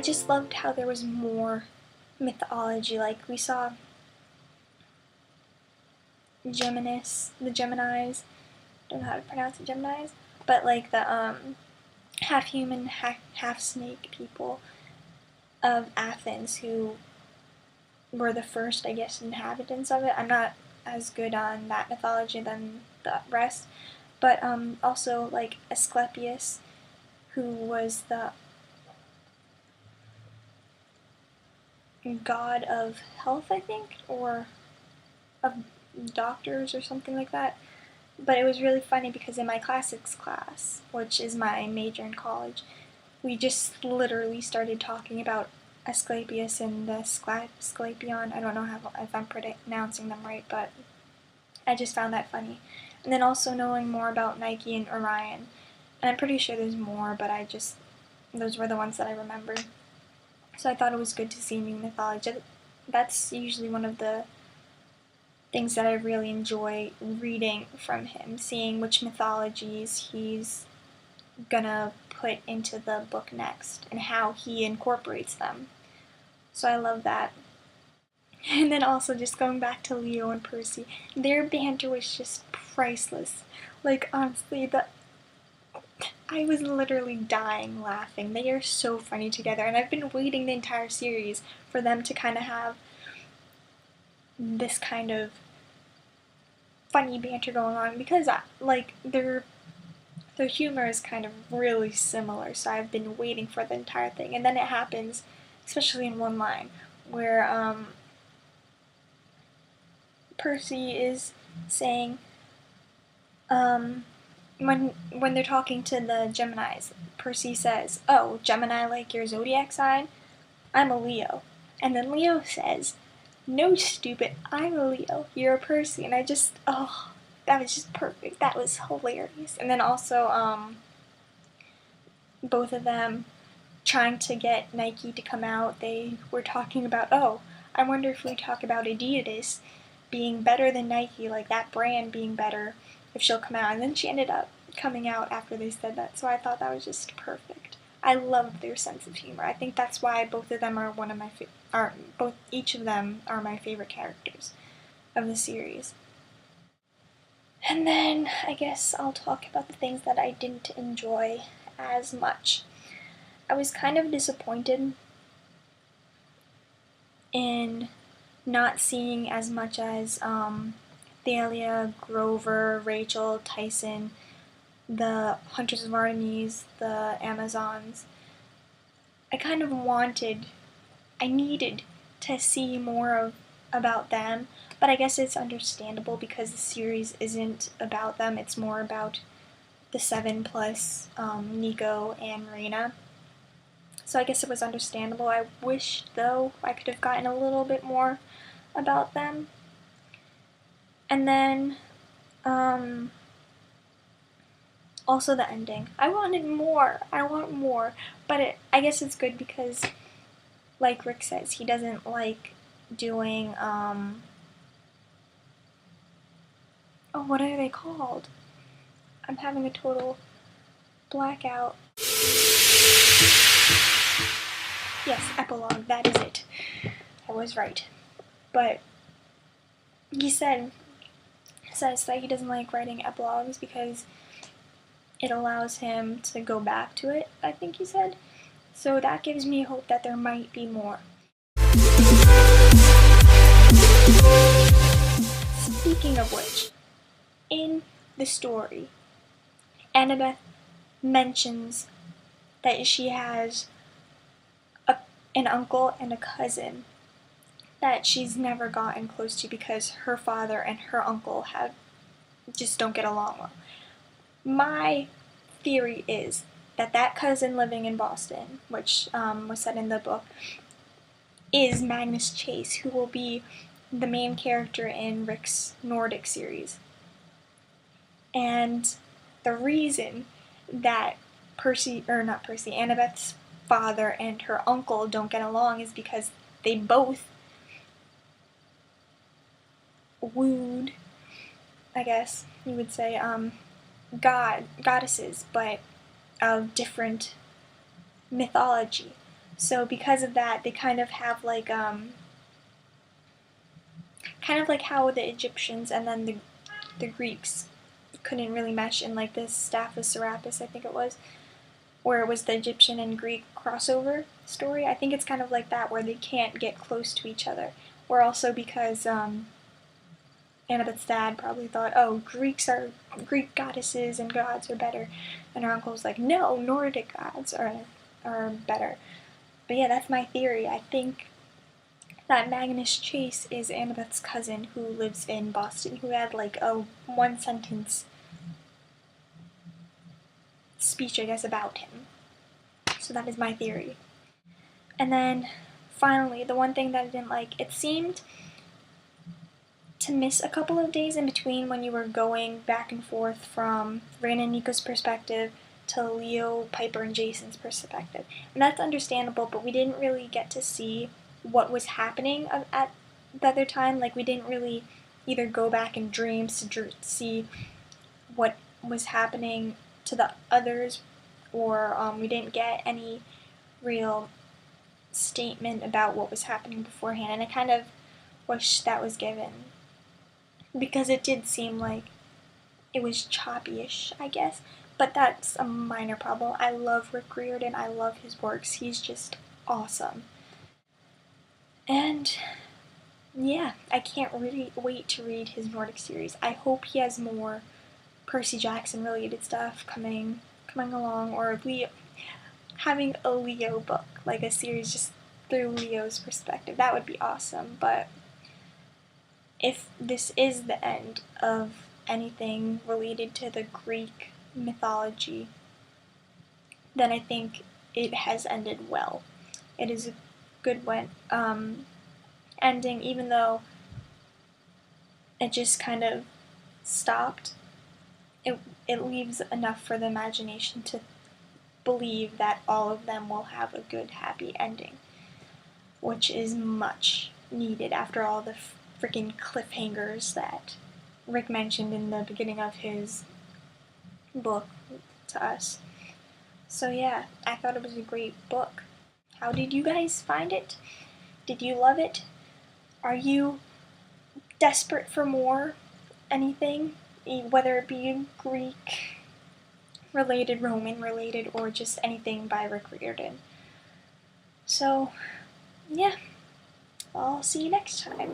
just loved how there was more mythology. Like, we saw the Geminis, don't know how to pronounce it, Geminis, but like the half human, half snake people of Athens who were the first, I guess, inhabitants of it. I'm not as good on that mythology than the rest, but also like Asclepius, who was the god of health, I think, or of doctors or something like that. But it was really funny because in my classics class, which is my major in college, we just literally started talking about Asclepius and the Asclepion. I don't know if I'm pronouncing them right, but I just found that funny. And then also knowing more about Nike and Orion. And I'm pretty sure there's more, but those were the ones that I remember. So I thought it was good to see new mythology. That's usually one of the things that I really enjoy reading from him, seeing which mythologies he's gonna put into the book next and how he incorporates them. So I love that. And then also just going back to Leo and Percy, their banter was just priceless. Like, honestly, I was literally dying laughing. They are so funny together, and I've been waiting the entire series for them to kind of have this kind of funny banter going on, because like their humor is kind of really similar, so I've been waiting for the entire thing. And then it happens, especially in one line, where Percy is saying, when they're talking to the Geminis, Percy says, "Oh, Gemini like your zodiac sign? I'm a Leo." And then Leo says, "No, stupid, I'm a Leo, you're a Percy." And that was just perfect. That was hilarious. And then also, both of them trying to get Nike to come out, they were talking about, oh, I wonder if we talk about Adidas being better than Nike, like that brand being better, if she'll come out. And then she ended up coming out after they said that, so I thought that was just perfect. I loved their sense of humor. I think that's why both of them are each of them are my favorite characters of the series. And then I guess I'll talk about the things that I didn't enjoy as much. I was kind of disappointed in not seeing as much as Thalia, Grover, Rachel, Tyson, the Hunters of Artemis, the Amazons. I needed to see more about them, but I guess it's understandable because the series isn't about them, it's more about the 7 plus Nico and Reina. So I guess it was understandable. I wish, though, I could have gotten a little bit more about them. And then, also the ending. I want more, but I guess it's good because, like Rick says, he doesn't like doing, oh, what are they called? I'm having a total blackout. Yes, epilogue, that is it. I was right. But he says that he doesn't like writing epilogues because it allows him to go back to it, I think he said. So that gives me hope that there might be more. Speaking of which, in the story, Annabeth mentions that she has an uncle and a cousin that she's never gotten close to because her father and her uncle just don't get along well. My theory is that cousin living in Boston, which was said in the book, is Magnus Chase, who will be the main character in Rick's Nordic series. And the reason that Annabeth's father and her uncle don't get along is because they both wooed, I guess you would say, goddesses, but of different mythology. So because of that, they kind of have like kind of like how the Egyptians and then the Greeks couldn't really mesh in like this Staff of Serapis, I think it was, where it was the Egyptian and Greek crossover story. I think it's kind of like that, where they can't get close to each other. Or also because Annabeth's dad probably thought, oh, Greek goddesses and gods are better, and her uncle was like, no, Nordic gods are better. But yeah, that's my theory. I think that Magnus Chase is Annabeth's cousin who lives in Boston, who had like a one sentence speech, I guess, about him. So that is my theory. And then finally, the one thing that I didn't like, it seemed to miss a couple of days in between when you were going back and forth from Rain and Nico's perspective to Leo, Piper, and Jason's perspective. And that's understandable, but we didn't really get to see what was happening at the other time. Like, we didn't really either go back in dreams to see what was happening to the others, or we didn't get any real statement about what was happening beforehand. And I kind of wish that was given, because it did seem like it was choppy-ish, I guess. But that's a minor problem. I love Rick Riordan. I love his works. He's just awesome. And yeah, I can't really wait to read his Nordic series. I hope he has more Percy Jackson related stuff coming along, or having a Leo book, like a series just through Leo's perspective. That would be awesome. But if this is the end of anything related to the Greek mythology, then I think it has ended well. It is a good ending, even though it just kind of stopped. It leaves enough for the imagination to believe that all of them will have a good, happy ending, which is much needed after all the freaking cliffhangers that Rick mentioned in the beginning of his book to us. So yeah, I thought it was a great book. How did you guys find it? Did you love it? Are you desperate for more anything? Whether it be Greek related, Roman related, or just anything by Rick Riordan. So, yeah, I'll see you next time.